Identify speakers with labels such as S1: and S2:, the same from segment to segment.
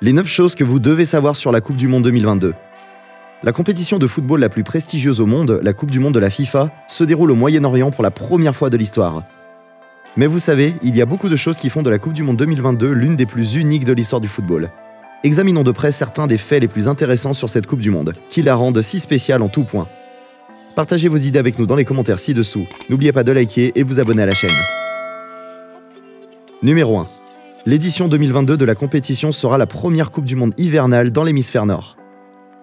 S1: Les 9 choses que vous devez savoir sur la Coupe du Monde 2022. La compétition de football la plus prestigieuse au monde, la Coupe du Monde de la FIFA, se déroule au Moyen-Orient pour la première fois de l'histoire. Mais vous savez, il y a beaucoup de choses qui font de la Coupe du Monde 2022 l'une des plus uniques de l'histoire du football. Examinons de près certains des faits les plus intéressants sur cette Coupe du Monde, qui la rendent si spéciale en tout point. Partagez vos idées avec nous dans les commentaires ci-dessous. N'oubliez pas de liker et vous abonner à la chaîne. Numéro 1. L'édition 2022 de la compétition sera la première Coupe du Monde hivernale dans l'hémisphère nord.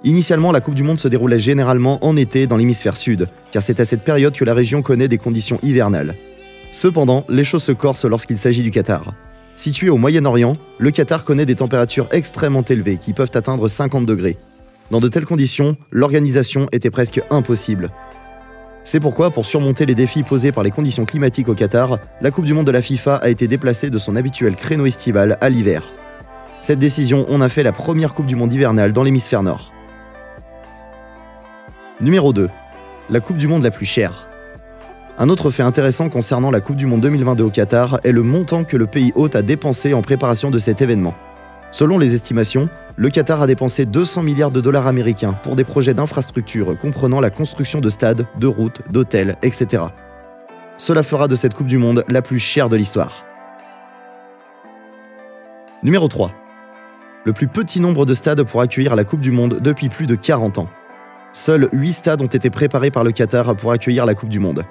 S1: Initialement, la Coupe du Monde se déroulait généralement en été dans l'hémisphère sud, car c'est à cette période que la région connaît des conditions hivernales. Cependant, les choses se corsent lorsqu'il s'agit du Qatar. Situé au Moyen-Orient, le Qatar connaît des températures extrêmement élevées qui peuvent atteindre 50 degrés. Dans de telles conditions, l'organisation était presque impossible. C'est pourquoi, pour surmonter les défis posés par les conditions climatiques au Qatar, la Coupe du Monde de la FIFA a été déplacée de son habituel créneau estival à l'hiver. Cette décision en a fait la première Coupe du Monde hivernale dans l'hémisphère nord. Numéro 2. La Coupe du Monde la plus chère. Un autre fait intéressant concernant la Coupe du Monde 2022 au Qatar est le montant que le pays hôte a dépensé en préparation de cet événement. Selon les estimations, le Qatar a dépensé 200 milliards de dollars américains pour des projets d'infrastructures comprenant la construction de stades, de routes, d'hôtels, etc. Cela fera de cette Coupe du Monde la plus chère de l'histoire. Numéro 3. Le plus petit nombre de stades pour accueillir la Coupe du Monde depuis plus de 40 ans. Seuls 8 stades ont été préparés par le Qatar pour accueillir la Coupe du Monde.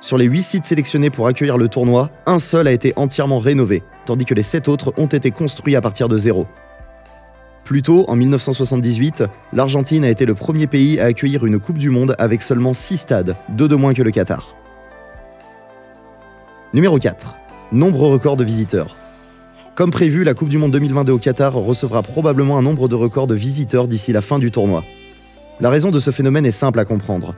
S1: Sur les 8 sites sélectionnés pour accueillir le tournoi, un seul a été entièrement rénové, tandis que les 7 autres ont été construits à partir de zéro. Plus tôt, en 1978, l'Argentine a été le premier pays à accueillir une Coupe du Monde avec seulement 6 stades, 2 de moins que le Qatar. Numéro 4. Nombre record de visiteurs. Comme prévu, la Coupe du Monde 2022 au Qatar recevra probablement un nombre de records de visiteurs d'ici la fin du tournoi. La raison de ce phénomène est simple à comprendre.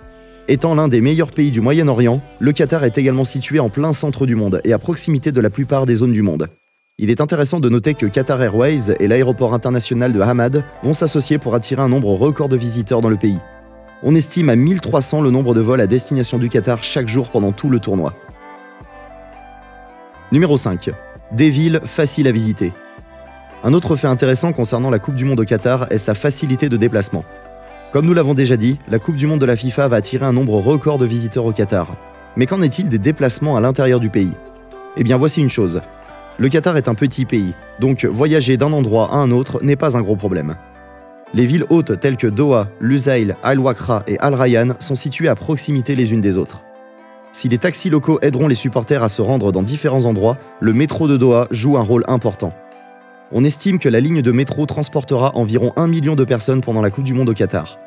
S1: Étant l'un des meilleurs pays du Moyen-Orient, le Qatar est également situé en plein centre du monde et à proximité de la plupart des zones du monde. Il est intéressant de noter que Qatar Airways et l'aéroport international de Hamad vont s'associer pour attirer un nombre record de visiteurs dans le pays. On estime à 1300 le nombre de vols à destination du Qatar chaque jour pendant tout le tournoi. Numéro 5. Des villes faciles à visiter. Un autre fait intéressant concernant la Coupe du Monde au Qatar est sa facilité de déplacement. Comme nous l'avons déjà dit, la Coupe du Monde de la FIFA va attirer un nombre record de visiteurs au Qatar. Mais qu'en est-il des déplacements à l'intérieur du pays? Eh bien voici une chose. Le Qatar est un petit pays, donc voyager d'un endroit à un autre n'est pas un gros problème. Les villes hautes telles que Doha, Lusail, Al-Wakra et Al Rayyan sont situées à proximité les unes des autres. Si les taxis locaux aideront les supporters à se rendre dans différents endroits, le métro de Doha joue un rôle important. On estime que la ligne de métro transportera environ 1 million de personnes pendant la Coupe du Monde au Qatar.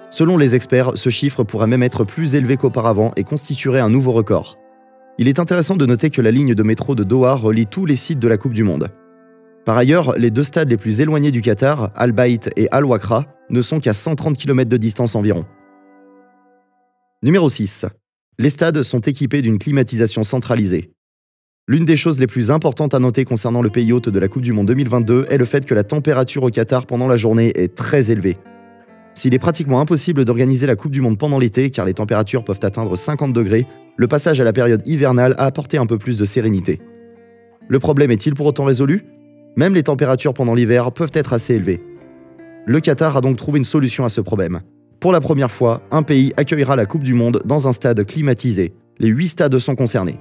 S1: Selon les experts, ce chiffre pourrait même être plus élevé qu'auparavant et constituerait un nouveau record. Il est intéressant de noter que la ligne de métro de Doha relie tous les sites de la Coupe du Monde. Par ailleurs, les 2 stades les plus éloignés du Qatar, Al-Bayt et Al-Wakra, ne sont qu'à 130 km de distance environ. Numéro 6. Les stades sont équipés d'une climatisation centralisée. L'une des choses les plus importantes à noter concernant le pays hôte de la Coupe du Monde 2022 est le fait que la température au Qatar pendant la journée est très élevée. S'il est pratiquement impossible d'organiser la Coupe du Monde pendant l'été car les températures peuvent atteindre 50 degrés, le passage à la période hivernale a apporté un peu plus de sérénité. Le problème est-il pour autant résolu? Même les températures pendant l'hiver peuvent être assez élevées. Le Qatar a donc trouvé une solution à ce problème. Pour la première fois, un pays accueillera la Coupe du Monde dans un stade climatisé. Les 8 stades sont concernés.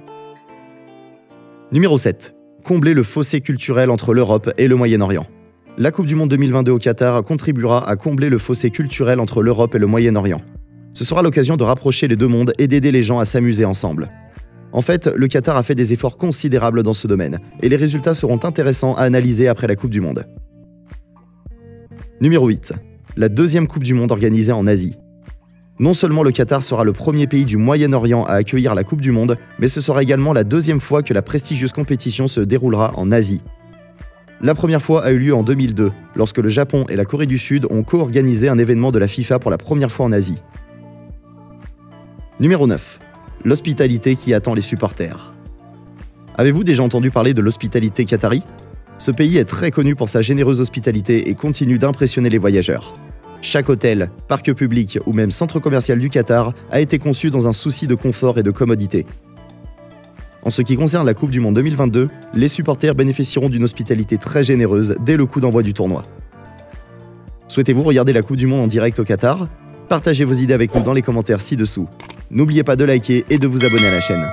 S1: Numéro 7. Combler le fossé culturel entre l'Europe et le Moyen-Orient. La Coupe du Monde 2022 au Qatar contribuera à combler le fossé culturel entre l'Europe et le Moyen-Orient. Ce sera l'occasion de rapprocher les deux mondes et d'aider les gens à s'amuser ensemble. En fait, le Qatar a fait des efforts considérables dans ce domaine, et les résultats seront intéressants à analyser après la Coupe du Monde. Numéro 8. La deuxième Coupe du Monde organisée en Asie. Non seulement le Qatar sera le premier pays du Moyen-Orient à accueillir la Coupe du Monde, mais ce sera également la deuxième fois que la prestigieuse compétition se déroulera en Asie. La première fois a eu lieu en 2002, lorsque le Japon et la Corée du Sud ont co-organisé un événement de la FIFA pour la première fois en Asie. Numéro 9. L'hospitalité qui attend les supporters. Avez-vous déjà entendu parler de l'hospitalité qatari? Ce pays est très connu pour sa généreuse hospitalité et continue d'impressionner les voyageurs. Chaque hôtel, parc public ou même centre commercial du Qatar a été conçu dans un souci de confort et de commodité. En ce qui concerne la Coupe du Monde 2022, les supporters bénéficieront d'une hospitalité très généreuse dès le coup d'envoi du tournoi. Souhaitez-vous regarder la Coupe du Monde en direct au Qatar? Partagez vos idées avec nous dans les commentaires ci-dessous. N'oubliez pas de liker et de vous abonner à la chaîne.